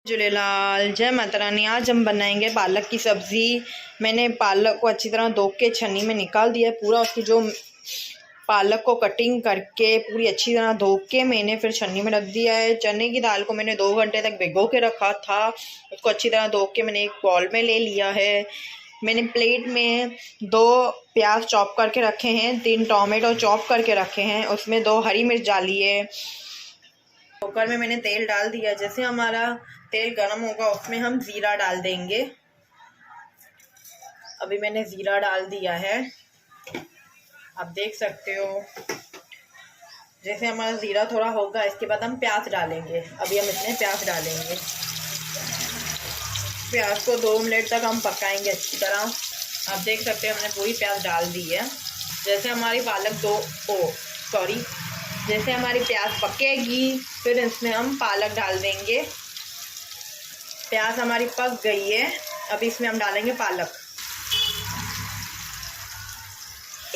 झूलेलाल, जय माता रानी। आज हम बनाएंगे पालक की सब्ज़ी। मैंने पालक को अच्छी तरह धो के छन्नी में निकाल दिया है पूरा। उसकी जो पालक को कटिंग करके पूरी अच्छी तरह धो के मैंने फिर छन्नी में रख दिया है। चने की दाल को मैंने 2 घंटे तक भिगो के रखा था। उसको अच्छी तरह धो के मैंने एक बाउल में ले लिया है। मैंने प्लेट में 2 प्याज चॉप करके रखे हैं, 3 टोमेटो चॉप करके रखे हैं, उसमें 2 हरी मिर्च डाली है। कुकर में मैंने तेल डाल दिया। जैसे हमारा तेल गर्म होगा उसमें हम ज़ीरा डाल देंगे। अभी मैंने ज़ीरा डाल दिया है, आप देख सकते हो। जैसे हमारा ज़ीरा थोड़ा होगा इसके बाद हम प्याज डालेंगे। अभी हम इसमें प्याज डालेंगे। प्याज को 2 मिनट तक हम पकाएंगे अच्छी तरह। आप देख सकते हैं हमने पूरी प्याज डाल दी है। जैसे हमारी जैसे हमारी प्याज पकेगी फिर इसमें हम पालक डाल देंगे। प्याज हमारी पक गई है, अभी इसमें हम डालेंगे पालक।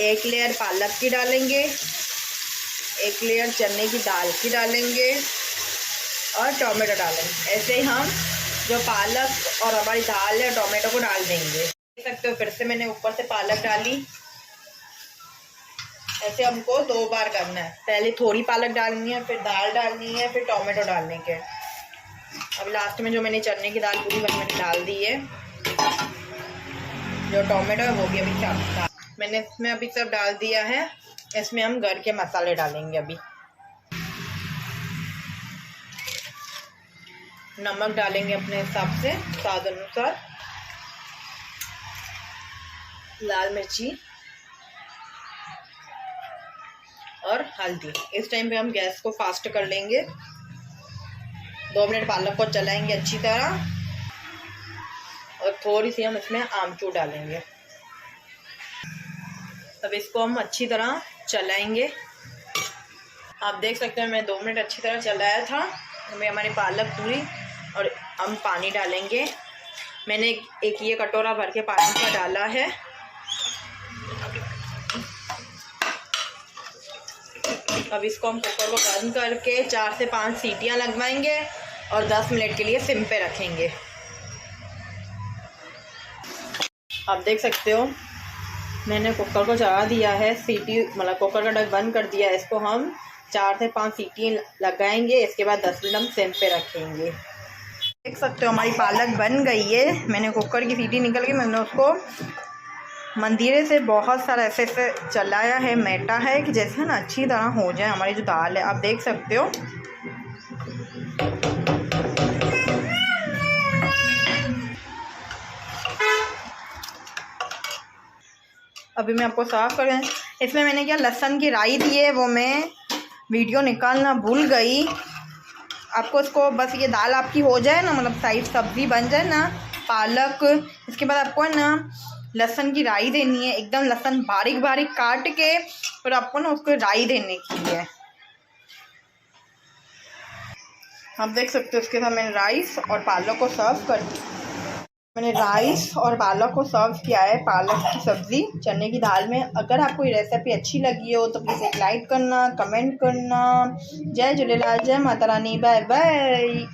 1 लेयर पालक की डालेंगे, 1 लेयर चने की दाल की डालेंगे और टोमेटो डालेंगे। ऐसे ही हम जो पालक और हमारी दाल है टोमेटो को डाल देंगे। देख सकते हो फिर से मैंने ऊपर से पालक डाली। ऐसे हमको 2 बार करना है। पहले थोड़ी पालक डालनी है, फिर दाल डालनी है, फिर टोमेटो डालने के। अब लास्ट में जो मैंने चने की दाल पूरी मैंने डाल दी है। जो टोमेटो है वो भी अभी मैंने इसमें अभी सब डाल दिया है। इसमें हम घर के मसाले डालेंगे। अभी नमक डालेंगे अपने हिसाब से, स्वाद अनुसार। लाल मिर्ची और हल्दी। इस टाइम पे हम गैस को फास्ट कर लेंगे। 2 मिनट पालक को चलाएंगे अच्छी तरह और थोड़ी सी हम इसमें आमचूर डालेंगे। अब इसको हम अच्छी तरह चलाएंगे। आप देख सकते हैं मैं 2 मिनट अच्छी तरह चलाया था। हमें हमारी पालक पूरी और हम पानी डालेंगे। मैंने एक ये कटोरा भर के पानी का डाला है। अब इसको हम कुकर को बंद करके 4 से 5 सीटियां लगवाएंगे और 10 मिनट के लिए सिम पे रखेंगे। आप देख सकते हो मैंने कुकर को चढ़ा दिया है। सीटी मतलब कुकर का ढक्कन बंद कर दिया है। इसको हम 4 से 5 सीटी लगाएंगे। इसके बाद 10 मिनट हम सिम पे रखेंगे। देख सकते हो हमारी पालक बन गई है। मैंने कुकर की सीटी निकल के मैंने उसको मंदिरे से बहुत सारा ऐसे चलाया है, मैटा है कि जैसे ना अच्छी तरह हो जाए हमारी जो दाल है। आप देख सकते हो अभी मैं आपको साफ कर। इसमें मैंने क्या लहसुन की राई दी है, वो मैं वीडियो निकालना भूल गई। आपको इसको बस ये दाल आपकी हो जाए ना, मतलब साइड सब्ज़ी बन जाए ना पालक, इसके बाद आपको है ना लहसुन की राई देनी है। एकदम लहसुन बारीक बारीक काट के और आपको ना उसको राई देने की है। आप देख सकते हो उसके साथ मैंने राइस और पालक को सर्व कर दिया। मैंने राइस और पालक को सर्व किया है, पालक की सब्ज़ी चने की दाल में। अगर आपको ये रेसिपी अच्छी लगी हो तो प्लीज़ एक लाइक करना, कमेंट करना। जय झूलेलाल, जय माता रानी, बाय बाय।